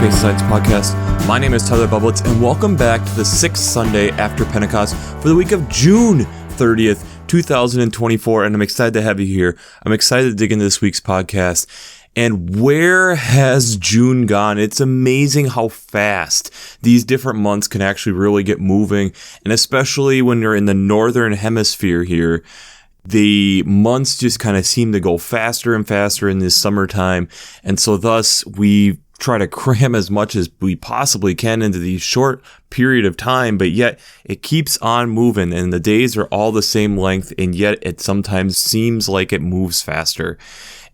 Faith Science Podcast. My name is Tyler Bublitz, and welcome back to the 6th Sunday after Pentecost for the week of June 30th, 2024, and I'm excited to have you here. I'm excited to dig into this week's podcast. And where has June gone? It's amazing how fast these different months can actually really get moving, and especially when you're in the northern hemisphere here, the months just kind of seem to go faster and faster in this summertime, and so thus we try to cram as much as we possibly can into these short period of time, but yet it keeps on moving, and the days are all the same length, and yet it sometimes seems like it moves faster.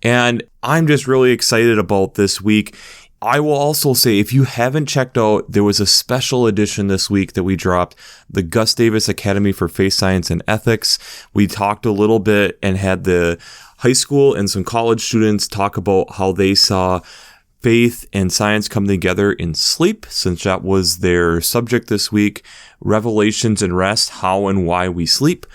And I'm just really excited about this week. I will also say, if you haven't checked out, there was a special edition this week that we dropped, the Gus Davis Academy for Faith Science and Ethics. We talked a little bit and had the high school and some college students talk about how they saw faith and science come together in sleep, since that was their subject this week. Revelations and rest, how and why we sleep.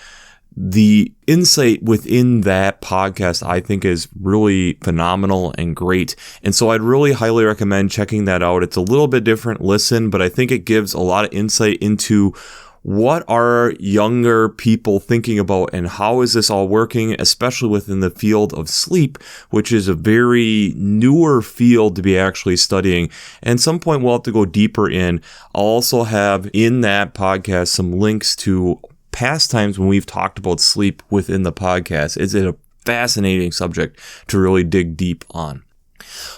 The insight within that podcast, I think, is really phenomenal and great. And so I'd really highly recommend checking that out. It's a little bit different listen, but I think it gives a lot of insight into what are younger people thinking about and how is this all working, especially within the field of sleep, which is a very newer field to be actually studying. And at some point we'll have to go deeper in. I'll also have in that podcast some links to past times when we've talked about sleep within the podcast. It's a fascinating subject to really dig deep on.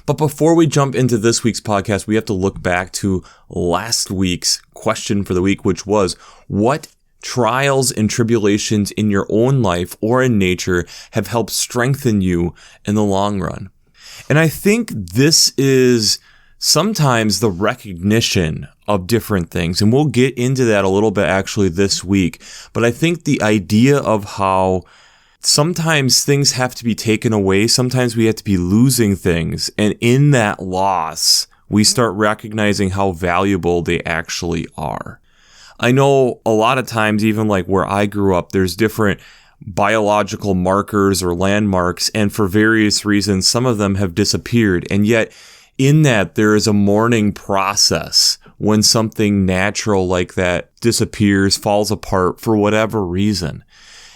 But before we jump into this week's podcast, we have to look back to last week's question for the week, which was, what trials and tribulations in your own life or in nature have helped strengthen you in the long run? And I think this is sometimes the recognition of different things, and we'll get into that a little bit actually this week. But I think the idea of how sometimes things have to be taken away, sometimes we have to be losing things, and in that loss, we start recognizing how valuable they actually are. I know a lot of times, even like where I grew up, there's different biological markers or landmarks, and for various reasons, some of them have disappeared, and yet in that, there is a mourning process when something natural like that disappears, falls apart for whatever reason.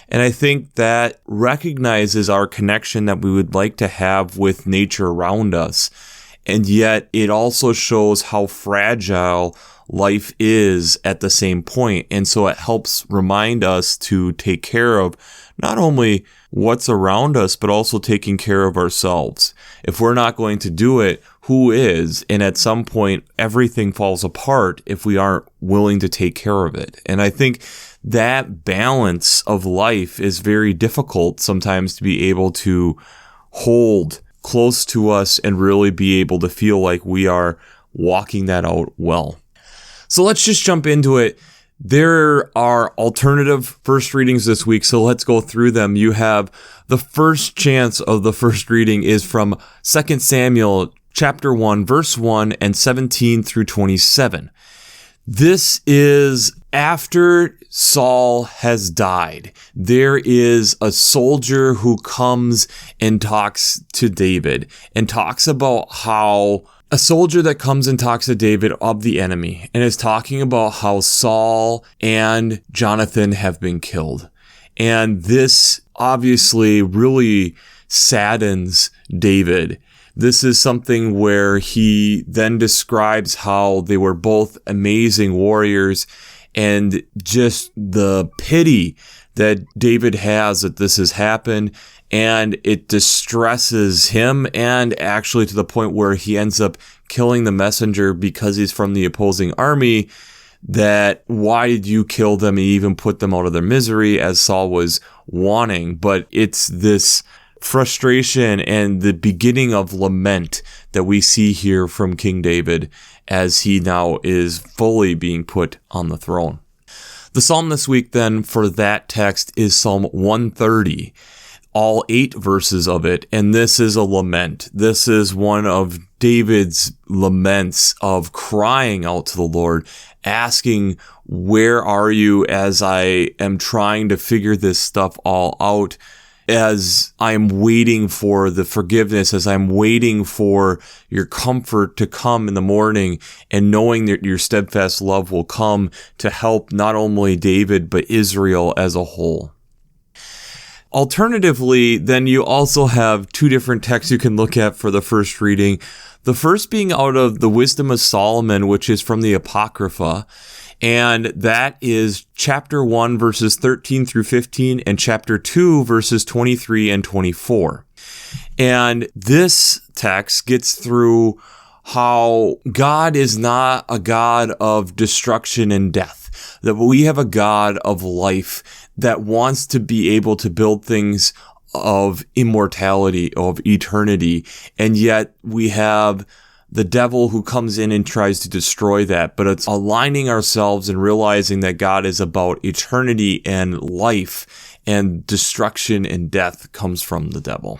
And I think that recognizes our connection that we would like to have with nature around us. And yet it also shows how fragile life is at the same point. And so it helps remind us to take care of not only what's around us, but also taking care of ourselves. If we're not going to do it, who is? And at some point, everything falls apart if we aren't willing to take care of it. And I think that balance of life is very difficult sometimes to be able to hold close to us and really be able to feel like we are walking that out well. So let's just jump into it. There are alternative first readings this week, so let's go through them. You have the first chance of the first reading is from 2 Samuel chapter 1, verse 1 and 17 through 27. This is after Saul has died. There is a soldier who comes and talks to David and talks about how a soldier that comes and talks to David of the enemy and is talking about how Saul and Jonathan have been killed. And this obviously really saddens David. This is something where he then describes how they were both amazing warriors and just the pity that David has that this has happened. And it distresses him, and actually to the point where he ends up killing the messenger because he's from the opposing army. That why did you kill them and even put them out of their misery as Saul was wanting? But it's this frustration and the beginning of lament that we see here from King David as he now is fully being put on the throne. The psalm this week then for that text is Psalm 130. All 8 verses of it, and this is a lament. This is one of David's laments of crying out to the Lord, asking, where are you as I am trying to figure this stuff all out? as I'm waiting for the forgiveness, as I'm waiting for your comfort to come in the morning, and knowing that your steadfast love will come to help not only David, but Israel as a whole. Alternatively, then you also have two different texts you can look at for the first reading. The first being out of the Wisdom of Solomon, which is from the Apocrypha. And that is chapter 1, verses 13 through 15, and chapter 2, verses 23 and 24. And this text gets through how God is not a God of destruction and death, that we have a God of life that wants to be able to build things of immortality, of eternity, and yet we have the devil who comes in and tries to destroy that. But it's aligning ourselves and realizing that God is about eternity and life, and destruction and death comes from the devil.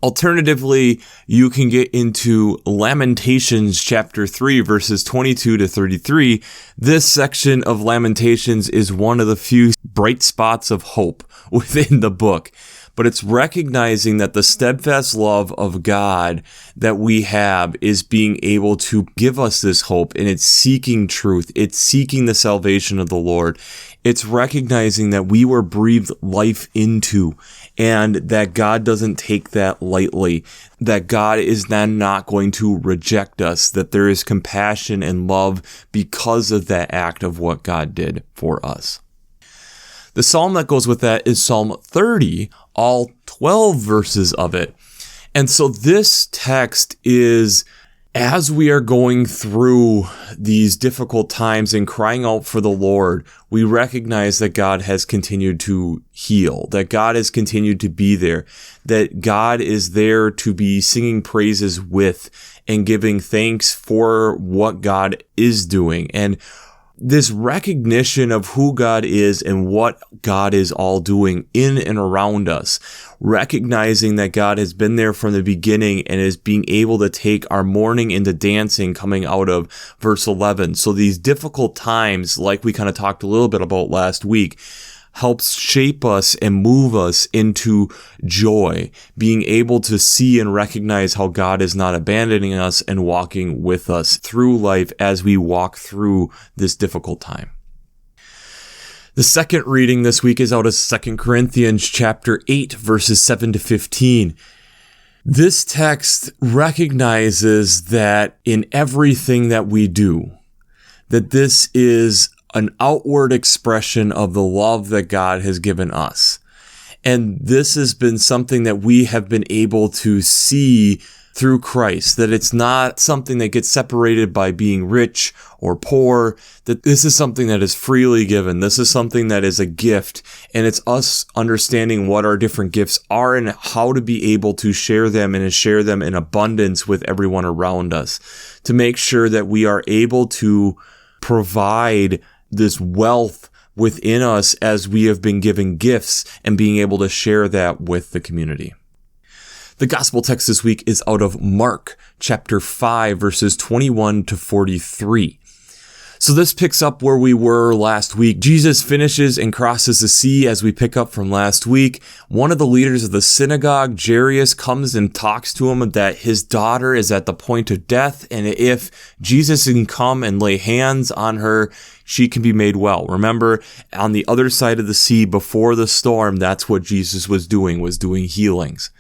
Alternatively, you can get into Lamentations chapter 3, verses 22 to 33. This section of Lamentations is one of the few bright spots of hope within the book. But it's recognizing that the steadfast love of God that we have is being able to give us this hope, and it's seeking truth. It's seeking the salvation of the Lord. It's recognizing that we were breathed life into, and that God doesn't take that lightly, that God is then not going to reject us, that there is compassion and love because of that act of what God did for us. The psalm that goes with that is Psalm 30, all 12 verses of it. And so this text is, as we are going through these difficult times and crying out for the Lord, we recognize that God has continued to heal, that God has continued to be there, that God is there to be singing praises with and giving thanks for what God is doing. And this recognition of who God is and what God is all doing in and around us, recognizing that God has been there from the beginning and is being able to take our mourning into dancing, coming out of verse 11. So these difficult times, like we kind of talked a little bit about last week, helps shape us and move us into joy, being able to see and recognize how God is not abandoning us and walking with us through life as we walk through this difficult time. The second reading this week is out of 2 Corinthians chapter 8, verses 7 to 15. This text recognizes that in everything that we do, that this is an outward expression of the love that God has given us. And this has been something that we have been able to see through Christ, that it's not something that gets separated by being rich or poor, that this is something that is freely given. This is something that is a gift, and it's us understanding what our different gifts are and how to be able to share them and share them in abundance with everyone around us, to make sure that we are able to provide this wealth within us as we have been given gifts and being able to share that with the community. The gospel text this week is out of Mark chapter 5, verses 21 to 43. So this picks up where we were last week. Jesus finishes and crosses the sea as we pick up from last week. One of the leaders of the synagogue, Jairus, comes and talks to him that his daughter is at the point of death, and if Jesus can come and lay hands on her, she can be made well. Remember, on the other side of the sea before the storm, that's what Jesus was doing healings.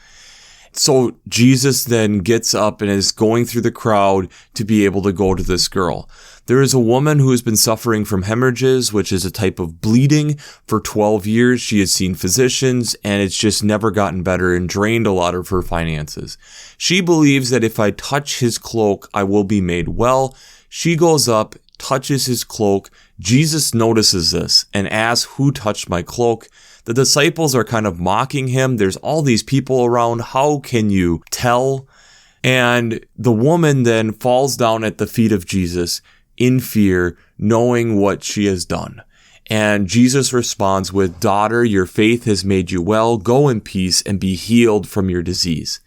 So Jesus then gets up and is going through the crowd to be able to go to this girl. There is a woman who has been suffering from hemorrhages, which is a type of bleeding, for 12 years. She has seen physicians, and it's just never gotten better and drained a lot of her finances. She believes that if I touch his cloak, I will be made well. She goes up, touches his cloak. Jesus notices this and asks, "Who touched my cloak?" The disciples are kind of mocking him. There's all these people around. How can you tell? And the woman then falls down at the feet of Jesus in fear, knowing what she has done. And Jesus responds with, "Daughter, your faith has made you well. Go in peace and be healed from your disease."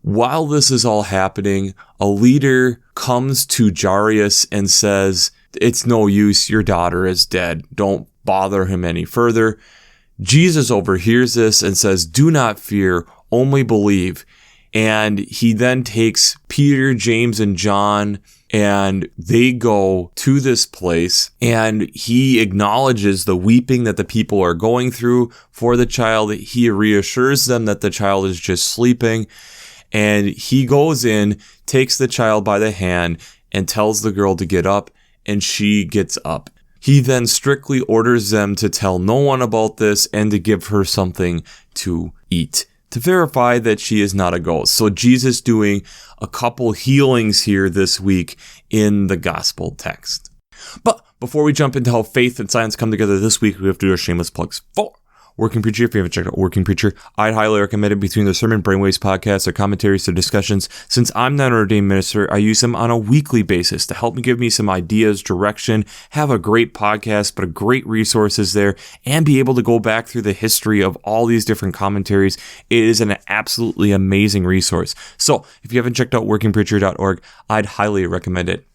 While this is all happening, a leader comes to Jairus and says, "It's no use. Your daughter is dead. Don't bother him any further." Jesus overhears this and says, "Do not fear, only believe." And he then takes Peter, James, and John, and they go to this place, and he acknowledges the weeping that the people are going through for the child. He reassures them that the child is just sleeping, and he goes in, takes the child by the hand, and tells the girl to get up, and she gets up. He then strictly orders them to tell no one about this and to give her something to eat, to verify that she is not a ghost. So Jesus doing a couple healings here this week in the gospel text. But before we jump into how faith and science come together this week, we have to do our shameless plugs for Working Preacher. If you haven't checked out Working Preacher, I'd highly recommend it. Between the Sermon Brainwaves podcast, their commentaries, their discussions. Since I'm not an ordained minister, I use them on a weekly basis to help me give me some ideas, direction, have a great podcast, but a great resources there, and be able to go back through the history of all these different commentaries. It is an absolutely amazing resource. So if you haven't checked out workingpreacher.org, I'd highly recommend it.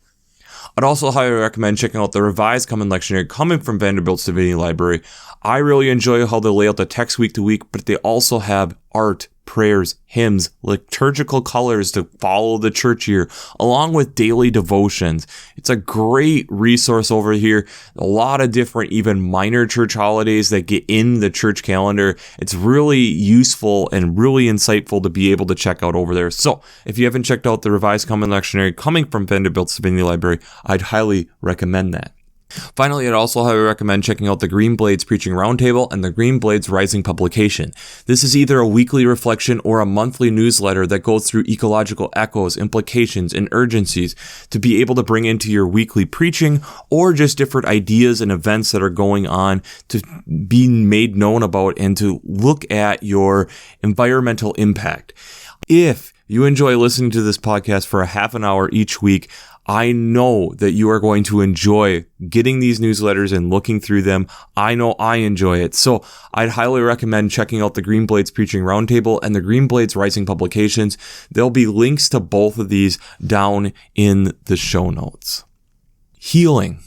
I'd also highly recommend checking out the Revised Common Lectionary coming from Vanderbilt's Divinity Library. I really enjoy how they lay out the text week to week, but they also have art, prayers, hymns, liturgical colors to follow the church year, along with daily devotions. It's a great resource over here. A lot of different, even minor church holidays that get in the church calendar. It's really useful and really insightful to be able to check out over there. So if you haven't checked out the Revised Common Lectionary coming from Vanderbilt's Divinity Library, I'd highly recommend that. Finally, I'd also highly recommend checking out the Green Blades Preaching Roundtable and the Green Blades Rising publication. This is either a weekly reflection or a monthly newsletter that goes through ecological echoes, implications, and urgencies to be able to bring into your weekly preaching, or just different ideas and events that are going on to be made known about and to look at your environmental impact. If you enjoy listening to this podcast for a half an hour each week, I know that you are going to enjoy getting these newsletters and looking through them. I know I enjoy it. So I'd highly recommend checking out the Green Blades Preaching Roundtable and the Green Blades Rising publications. There'll be links to both of these down in the show notes. Healing.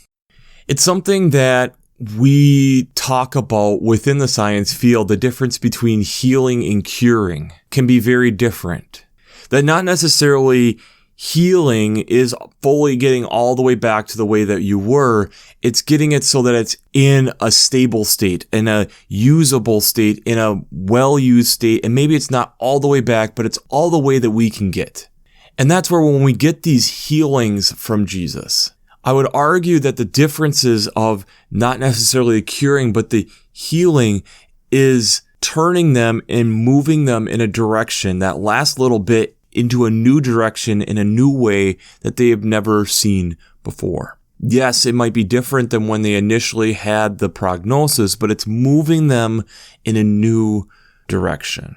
It's something that we talk about within the science field. The difference between healing and curing can be very different. That not necessarily healing is fully getting all the way back to the way that you were. It's getting it so that it's in a stable state, in a usable state, in a well-used state. And maybe it's not all the way back, but it's all the way that we can get. And that's where when we get these healings from Jesus, I would argue that the differences of not necessarily curing, but the healing is turning them and moving them in a direction, that last little bit, into a new direction in a new way that they have never seen before. Yes, it might be different than when they initially had the prognosis, but it's moving them in a new direction.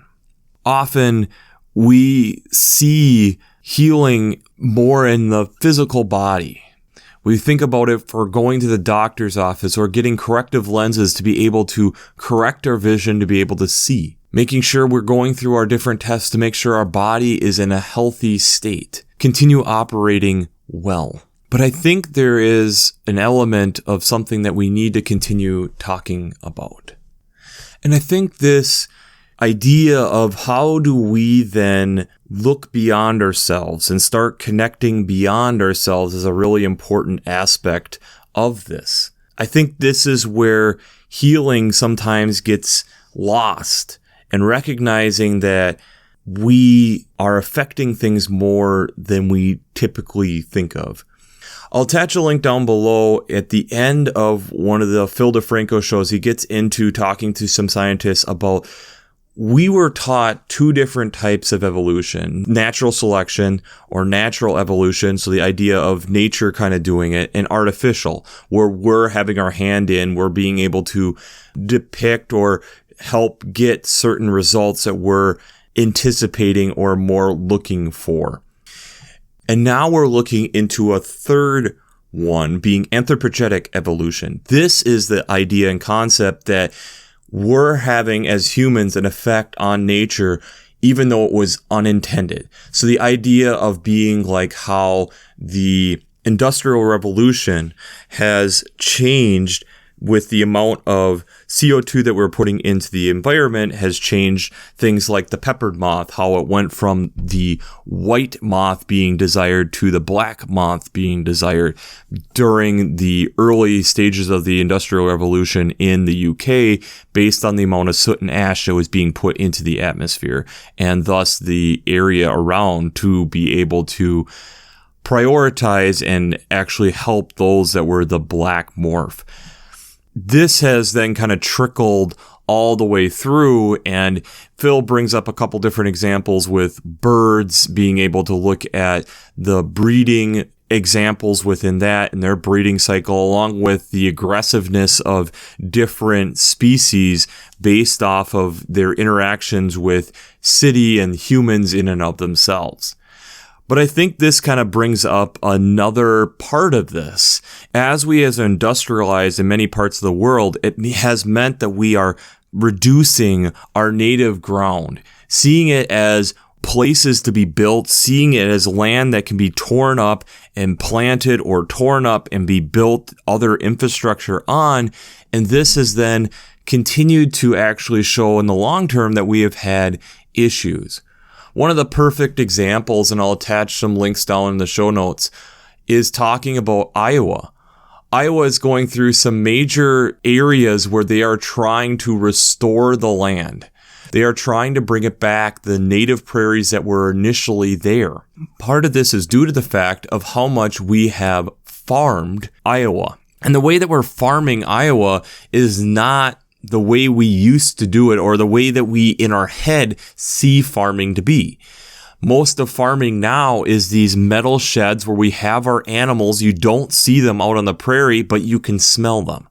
Often we see healing more in the physical body. We think about it for going to the doctor's office or getting corrective lenses to be able to correct our vision to be able to see. Making sure we're going through our different tests to make sure our body is in a healthy state. Continue operating well. But I think there is an element of something that we need to continue talking about. And I think this idea of how do we then look beyond ourselves and start connecting beyond ourselves is a really important aspect of this. I think this is where healing sometimes gets lost, and recognizing that we are affecting things more than we typically think of. I'll attach a link down below. At the end of one of the Phil DeFranco shows, he gets into talking to some scientists about we were taught two different types of evolution, natural selection or natural evolution. So the idea of nature kind of doing it, and artificial, where we're having our hand in, we're being able to depict or help get certain results that we're anticipating or more looking for. And now we're looking into a third one, being anthropogenic evolution. This is the idea and concept that we're having as humans an effect on nature, even though it was unintended. So the idea of being like how the Industrial Revolution has changed with the amount of CO2 that we're putting into the environment has changed things like the peppered moth, how it went from the white moth being desired to the black moth being desired during the early stages of the Industrial Revolution in the UK, based on the amount of soot and ash that was being put into the atmosphere, and thus the area around to be able to prioritize and actually help those that were the black morph. This has then kind of trickled all the way through, and Phil brings up a couple different examples with birds being able to look at the breeding examples within that and their breeding cycle, along with the aggressiveness of different species based off of their interactions with city and humans in and of themselves. But I think this kind of brings up another part of this. As we have industrialized in many parts of the world, it has meant that we are reducing our native ground, seeing it as places to be built, seeing it as land that can be torn up and planted, or torn up and be built other infrastructure on. And this has then continued to actually show in the long term that we have had issues. One of the perfect examples, and I'll attach some links down in the show notes, is talking about Iowa. Iowa is going through some major areas where they are trying to restore the land. They are trying to bring it back, the native prairies that were initially there. Part of this is due to the fact of how much we have farmed Iowa. And the way that we're farming Iowa is not the way we used to do it, or the way that we in our head see farming to be. Most of farming now is these metal sheds where we have our animals. You don't see them out on the prairie, but you can smell them.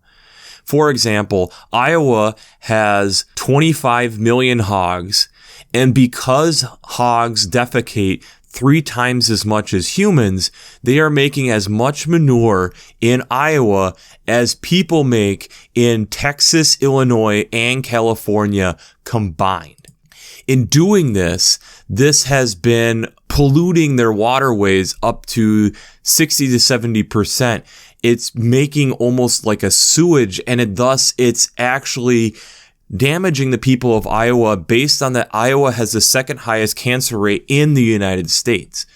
For example, Iowa has 25 million hogs, and because hogs defecate 3 times as much as humans, they are making as much manure in Iowa as people make in Texas, Illinois, and California combined. In doing this, this has been polluting their waterways up to 60 to 70%. It's making almost like a sewage, and thus it's actually damaging the people of Iowa, based on that Iowa has the second highest cancer rate in the United States.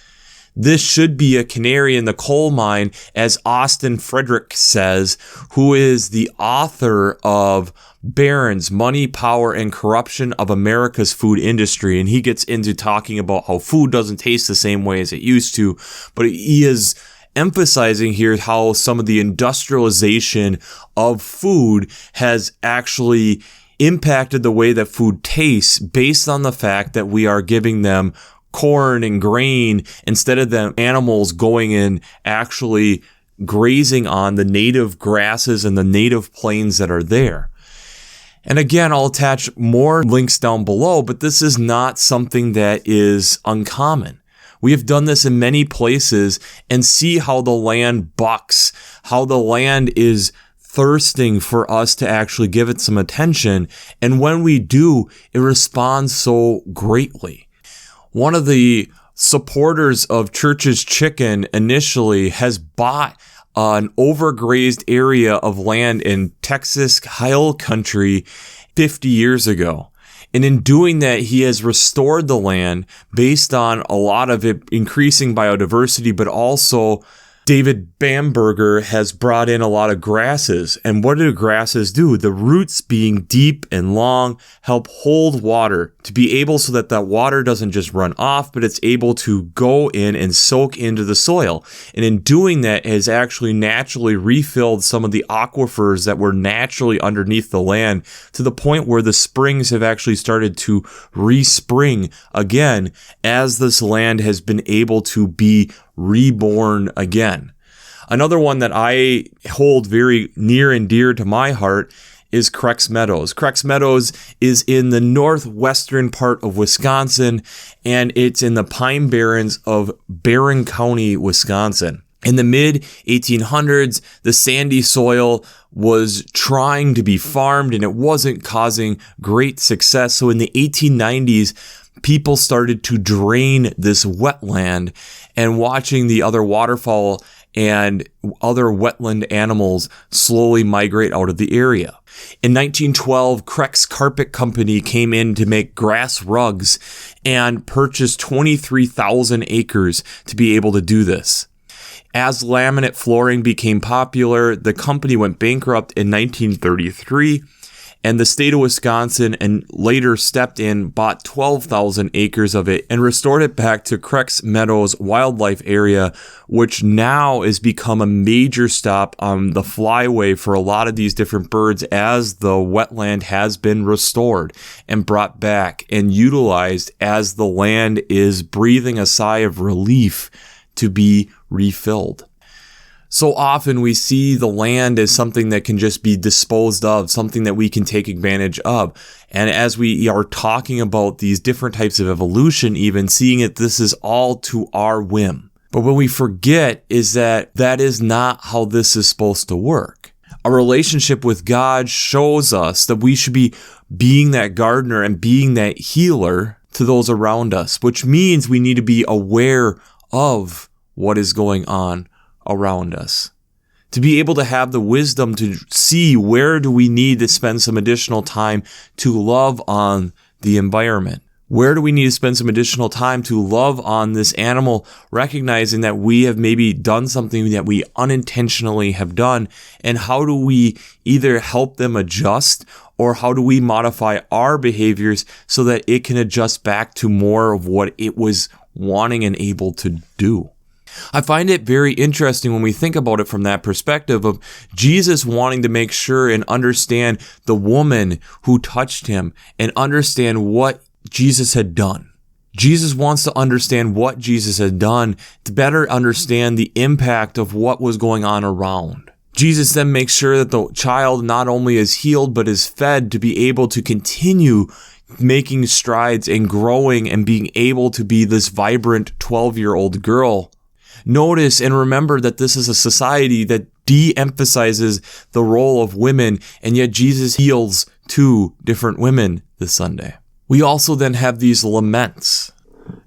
This should be a canary in the coal mine, as Austin Frederick says, who is the author of Barron's Money, Power, and Corruption of America's Food Industry. And he gets into talking about how food doesn't taste the same way as it used to, but he is emphasizing here how some of the industrialization of food has actually impacted the way that food tastes, based on the fact that we are giving them corn and grain instead of the animals going and actually grazing on the native grasses and the native plains that are there. And again, I'll attach more links down below, but this is not something that is uncommon. We have done this in many places, and see how the land bucks, how the land is thirsting for us to actually give it some attention. And when we do, it responds so greatly. One of the supporters of Church's Chicken initially has bought an overgrazed area of land in Texas Hill Country 50 years ago. And in doing that, he has restored the land based on a lot of it increasing biodiversity, but also David Bamberger has brought in a lot of grasses. And what do grasses do? The roots, being deep and long, help hold water to be able so that that water doesn't just run off, but it's able to go in and soak into the soil. And in doing that, it has actually naturally refilled some of the aquifers that were naturally underneath the land, to the point where the springs have actually started to respring again as this land has been able to be reborn again. Another one that I hold very near and dear to my heart is Crex Meadows. Crex Meadows is in the northwestern part of Wisconsin, and it's in the Pine Barrens of Barron County, Wisconsin. In the mid-1800s, the sandy soil was trying to be farmed, and it wasn't causing great success. So in the 1890s, people started to drain this wetland, and watching the other waterfowl and other wetland animals slowly migrate out of the area. In 1912, Kreck's Carpet Company came in to make grass rugs and purchased 23,000 acres to be able to do this. As laminate flooring became popular, the company went bankrupt in 1933, and the state of Wisconsin and later stepped in, bought 12,000 acres of it, and restored it back to Kreck's Meadows Wildlife Area, which now has become a major stop on the flyway for a lot of these different birds as the wetland has been restored and brought back and utilized as the land is breathing a sigh of relief to be refilled. So often we see the land as something that can just be disposed of, something that we can take advantage of. And as we are talking about these different types of evolution, even seeing it, this is all to our whim. But what we forget is that that is not how this is supposed to work. A relationship with God shows us that we should be being that gardener and being that healer to those around us, which means we need to be aware of what is going on around us, to be able to have the wisdom to see where do we need to spend some additional time to love on the environment. Where do we need to spend some additional time to love on this animal, recognizing that we have maybe done something that we unintentionally have done, and how do we either help them adjust or how do we modify our behaviors so that it can adjust back to more of what it was wanting and able to do. I find it very interesting when we think about it from that perspective of Jesus wanting to make sure and understand the woman who touched him and understand what Jesus had done. Jesus wants to understand what Jesus had done to better understand the impact of what was going on around. Jesus then makes sure that the child not only is healed but is fed to be able to continue making strides and growing and being able to be this vibrant 12-year-old girl. Notice and remember that this is a society that de-emphasizes the role of women, and yet Jesus heals 2 different women this Sunday. We also then have these laments.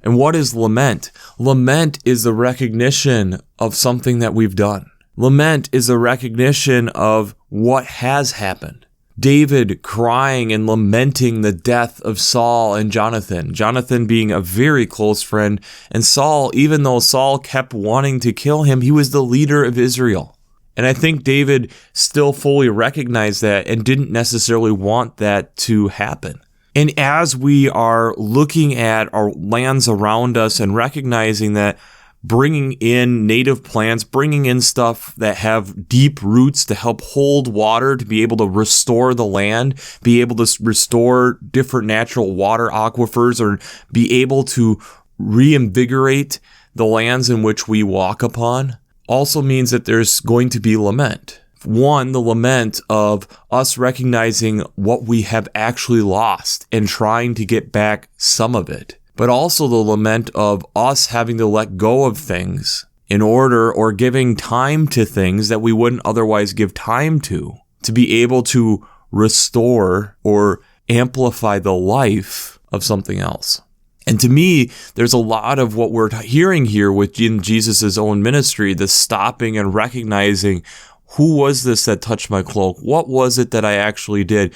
And what is lament? Lament is the recognition of something that we've done. Lament is a recognition of what has happened. David crying and lamenting the death of Saul and Jonathan. Jonathan being a very close friend, and Saul, even though Saul kept wanting to kill him, he was the leader of Israel. And I think David still fully recognized that and didn't necessarily want that to happen. And as we are looking at our lands around us and recognizing that bringing in native plants, bringing in stuff that have deep roots to help hold water, to be able to restore the land, be able to restore different natural water aquifers, or be able to reinvigorate the lands in which we walk upon, also means that there's going to be lament. One, the lament of us recognizing what we have actually lost and trying to get back some of it. But also the lament of us having to let go of things in order, or giving time to things that we wouldn't otherwise give time to be able to restore or amplify the life of something else. And to me, there's a lot of what we're hearing here within Jesus' own ministry, the stopping and recognizing, who was this that touched my cloak? What was it that I actually did?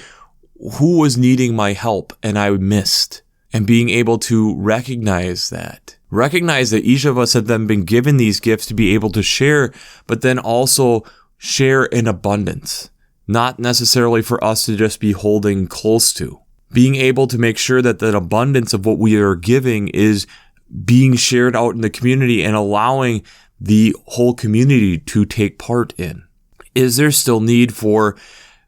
Who was needing my help and I missed? And being able to recognize that each of us have then been given these gifts to be able to share, but then also share in abundance, not necessarily for us to just be holding close to. Being able to make sure that that abundance of what we are giving is being shared out in the community and allowing the whole community to take part in. Is there still need for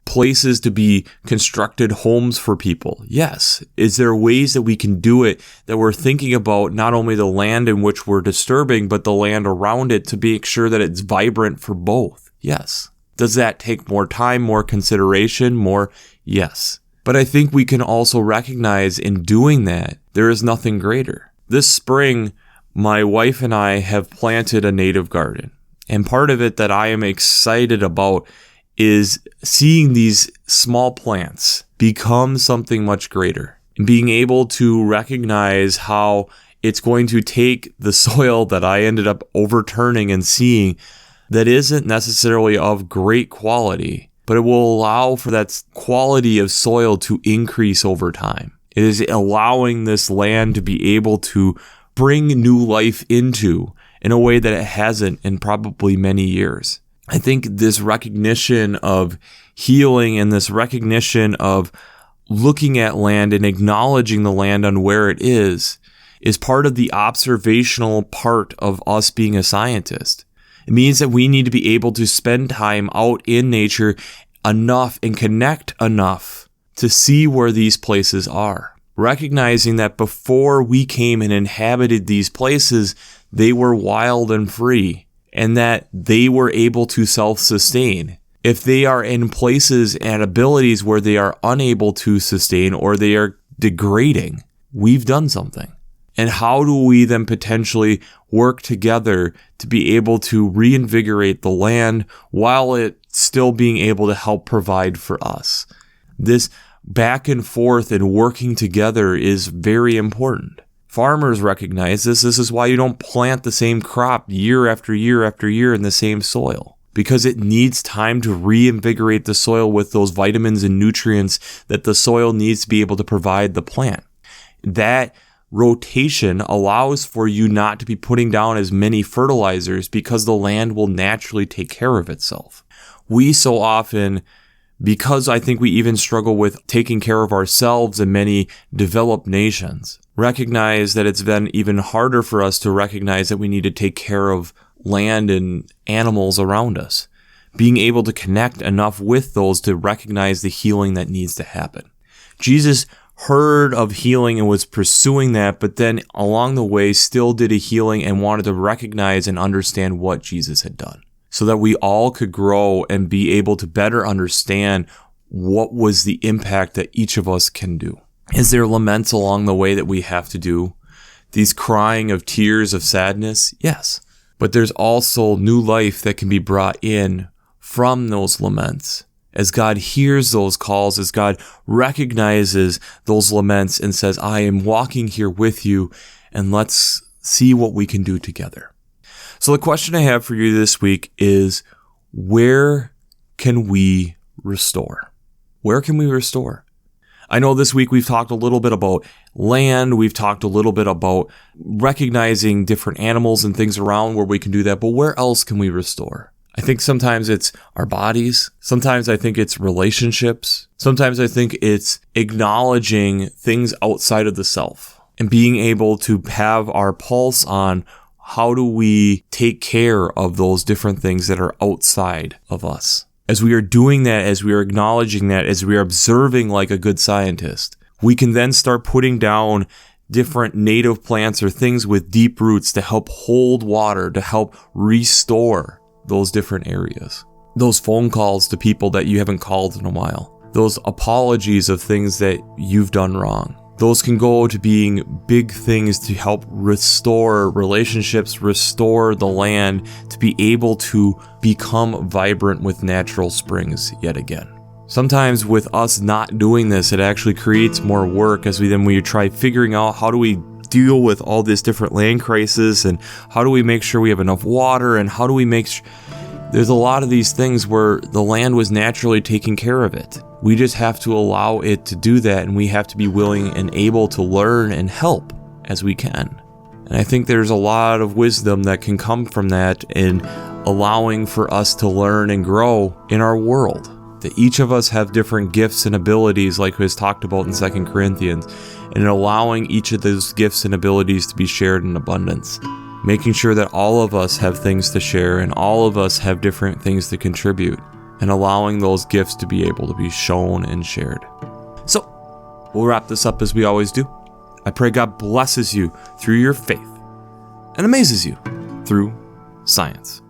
places to be constructed, homes for people? Yes. Is there ways that we can do it, that we're thinking about not only the land in which we're disturbing, but the land around it to make sure that it's vibrant for both? Yes. Does that take more time, more consideration, more? Yes. But I think we can also recognize in doing that, there is nothing greater. This spring, my wife and I have planted a native garden. And part of it that I am excited about is seeing these small plants become something much greater, and being able to recognize how it's going to take the soil that I ended up overturning and seeing that isn't necessarily of great quality, but it will allow for that quality of soil to increase over time. It is allowing this land to be able to bring new life into in a way that it hasn't in probably many years. I think this recognition of healing and this recognition of looking at land and acknowledging the land on where it is part of the observational part of us being a scientist. It means that we need to be able to spend time out in nature enough and connect enough to see where these places are. Recognizing that before we came and inhabited these places, they were wild and free, and that they were able to self-sustain. If they are in places and abilities where they are unable to sustain or they are degrading, we've done something. And how do we then potentially work together to be able to reinvigorate the land while it still being able to help provide for us? This back and forth and working together is very important. Farmers recognize this. This is why you don't plant the same crop year after year after year in the same soil, because it needs time to reinvigorate the soil with those vitamins and nutrients that the soil needs to be able to provide the plant. That rotation allows for you not to be putting down as many fertilizers because the land will naturally take care of itself. We so often, because I think we even struggle with taking care of ourselves in many developed nations, recognize that it's been even harder for us to recognize that we need to take care of land and animals around us. Being able to connect enough with those to recognize the healing that needs to happen. Jesus heard of healing and was pursuing that, but then along the way still did a healing and wanted to recognize and understand what Jesus had done, so that we all could grow and be able to better understand what was the impact that each of us can do. Is there laments along the way that we have to do? These crying of tears of sadness? Yes. But there's also new life that can be brought in from those laments. As God hears those calls, as God recognizes those laments and says, I am walking here with you, and let's see what we can do together. So the question I have for you this week is, where can we restore? Where can we restore? I know this week we've talked a little bit about land. We've talked a little bit about recognizing different animals and things around where we can do that. But where else can we restore? I think sometimes it's our bodies. Sometimes I think it's relationships. Sometimes I think it's acknowledging things outside of the self and being able to have our pulse on how do we take care of those different things that are outside of us. As we are doing that, as we are acknowledging that, as we are observing like a good scientist, we can then start putting down different native plants or things with deep roots to help hold water, to help restore those different areas. Those phone calls to people that you haven't called in a while. Those apologies of things that you've done wrong. Those can go to being big things to help restore relationships, restore the land, to be able to become vibrant with natural springs yet again. Sometimes with us not doing this, it actually creates more work as we try figuring out how do we deal with all this different land crisis, and how do we make sure we have enough water, and how do we make sure there's a lot of these things where the land was naturally taking care of it. We just have to allow it to do that, and we have to be willing and able to learn and help as we can. And I think there's a lot of wisdom that can come from that in allowing for us to learn and grow in our world. That each of us have different gifts and abilities, like was talked about in 2 Corinthians, and allowing each of those gifts and abilities to be shared in abundance. Making sure that all of us have things to share and all of us have different things to contribute, and allowing those gifts to be able to be shown and shared. So, we'll wrap this up as we always do. I pray God blesses you through your faith and amazes you through science.